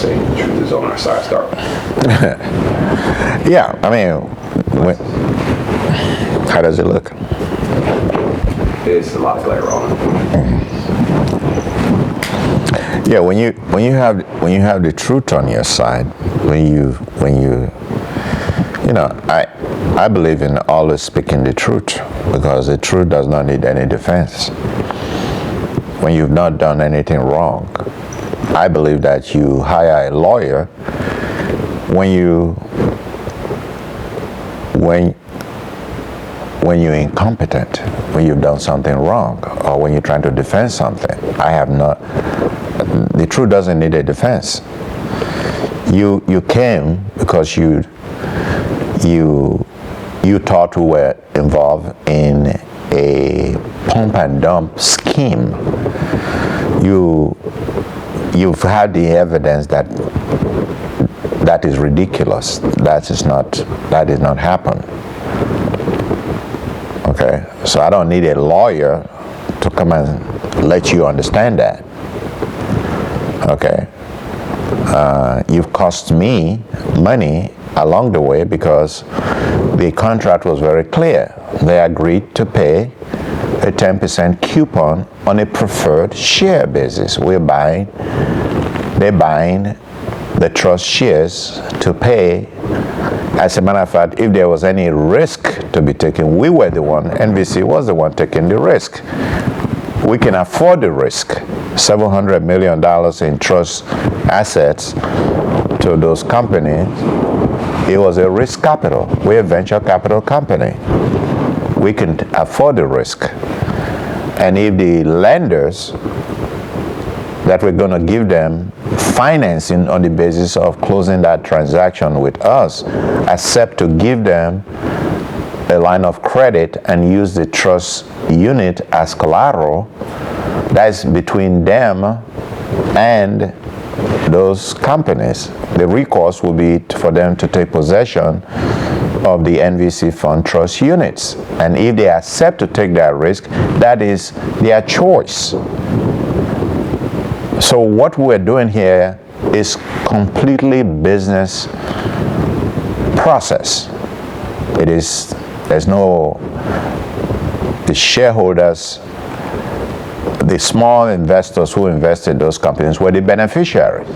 saying the truth is on our side. Start. Yeah, I mean, how does it look? It's a lot of glare on it. Yeah, when you have the truth on your side, I believe in always speaking the truth, because the truth does not need any defense. When you've not done anything wrong, I believe that you hire a lawyer when you're incompetent, when you've done something wrong, or when you're trying to defend something. The truth doesn't need a defense. You came because you thought we were involved in a pump and dump scheme. You've had the evidence that is ridiculous. That did not happen. Okay, so I don't need a lawyer to come and let you understand that. Okay, you've cost me money along the way because the contract was very clear. They agreed to pay a 10% coupon on a preferred share basis. They're buying the trust shares to pay. As a matter of fact, if there was any risk to be taken, we were the one, NVC was the one taking the risk. We can afford the risk. $700 million in trust assets to those companies, it was a risk capital. We're a venture capital company. We can afford the risk. And if the lenders that we're going to give them financing on the basis of closing that transaction with us accept to give them a line of credit and use the trust unit as collateral, that's between them and those companies. The recourse will be for them to take possession of the NVC fund trust units. And if they accept to take that risk, that is their choice. So what we're doing here is completely business process. The shareholders, the small investors who invested in those companies were the beneficiaries.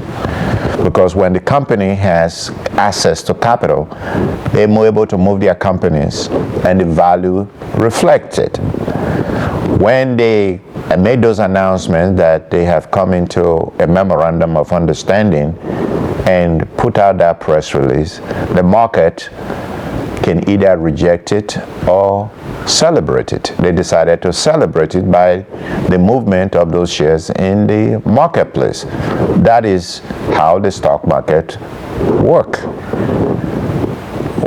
Because when the company has access to capital, they're more able to move their companies and the value reflects it. When they made those announcements that they have come into a memorandum of understanding and put out that press release, the market can either reject it or celebrate it. They decided to celebrate it by the movement of those shares in the marketplace. That is how the stock market works.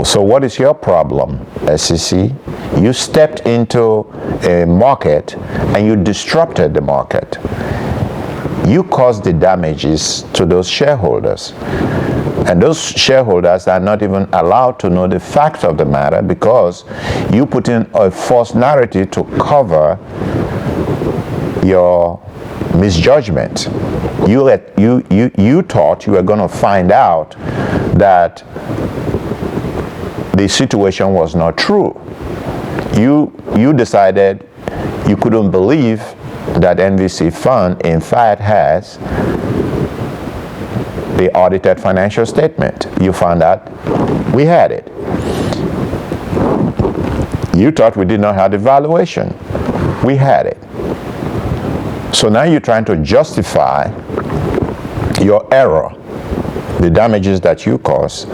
So what is your problem, SEC? You stepped into a market and you disrupted the market. You caused the damages to those shareholders. And those shareholders are not even allowed to know the fact of the matter because you put in a false narrative to cover your misjudgment. You thought you were going to find out that the situation was not true. You decided you couldn't believe that NVC fund in fact has the audited financial statement. You found out we had it. You thought we did not have the valuation. We had it. So now you're trying to justify your error, the damages that you caused,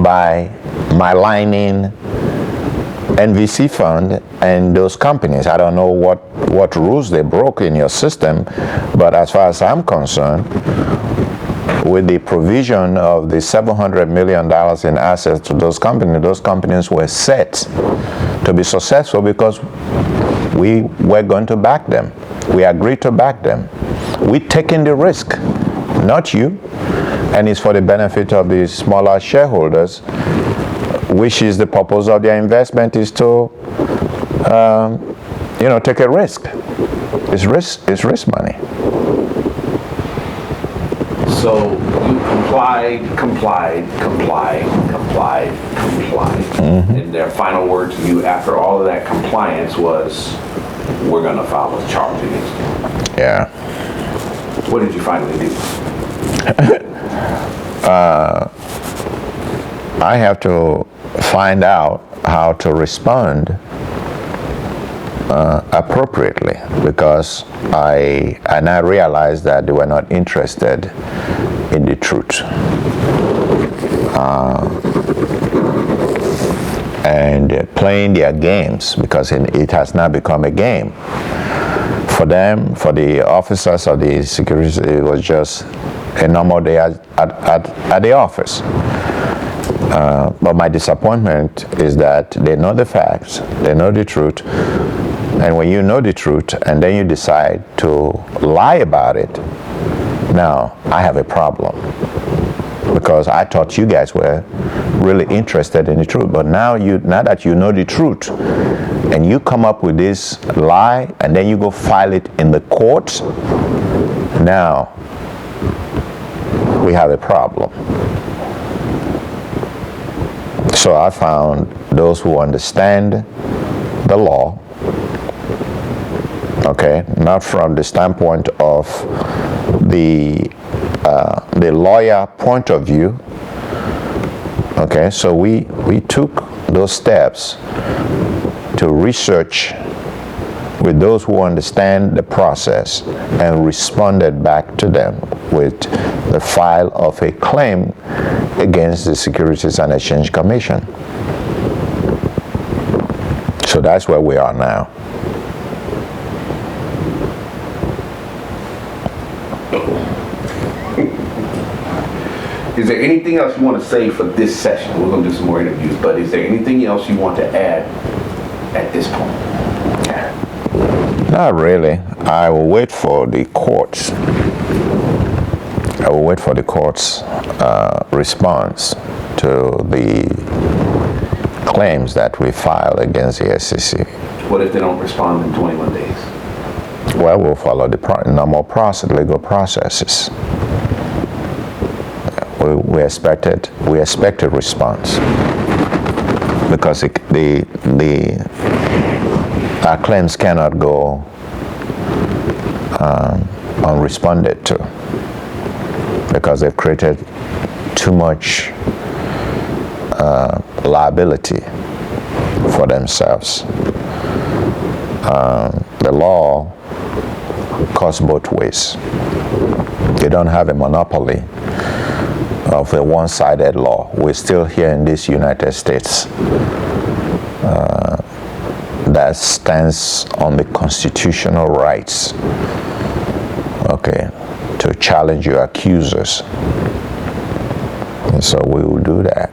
by maligning NVC fund and those companies. I don't know what rules they broke in your system, but as far as I'm concerned, with the provision of the $700 million in assets to those companies were set to be successful because we were going to back them. We agreed to back them. We're taking the risk, not you. And it's for the benefit of the smaller shareholders, which is the purpose of their investment, is to take a risk. It's risk money. So you complied. And their final word to you after all of that compliance was, we're going to file a charge against you. Yeah. What did you finally do? I have to find out how to respond appropriately, because I realized that they were not interested in the truth. And playing their games, because it has now become a game. For them, for the officers of the security, it was just a normal day at the office. But my disappointment is that they know the facts, they know the truth, and when you know the truth and then you decide to lie about it, now I have a problem. Because I thought you guys were really interested in the truth, but now that you know the truth, and you come up with this lie, and then you go file it in the courts, now we have a problem. So I found those who understand the law, okay, not from the standpoint of the lawyer point of view. Okay, so we took those steps to research with those who understand the process and responded back to them with the file of a claim against the Securities and Exchange Commission. So that's where we are now. Is there anything else you want to say for this session? We're going to do some more interviews, but is there anything else you want to add at this point? Not really. I will wait for the courts. I will wait for the court's response to the claims that we file against the SEC. What if they don't respond in 21 days? Well, we'll follow the normal legal processes. We expected response, because our claims cannot go unresponded to, because they've created too much liability for themselves. The law cuts both ways. They don't have a monopoly of a one-sided law. We're still here in this United States that stands on the constitutional rights, okay, to challenge your accusers. And so we will do that.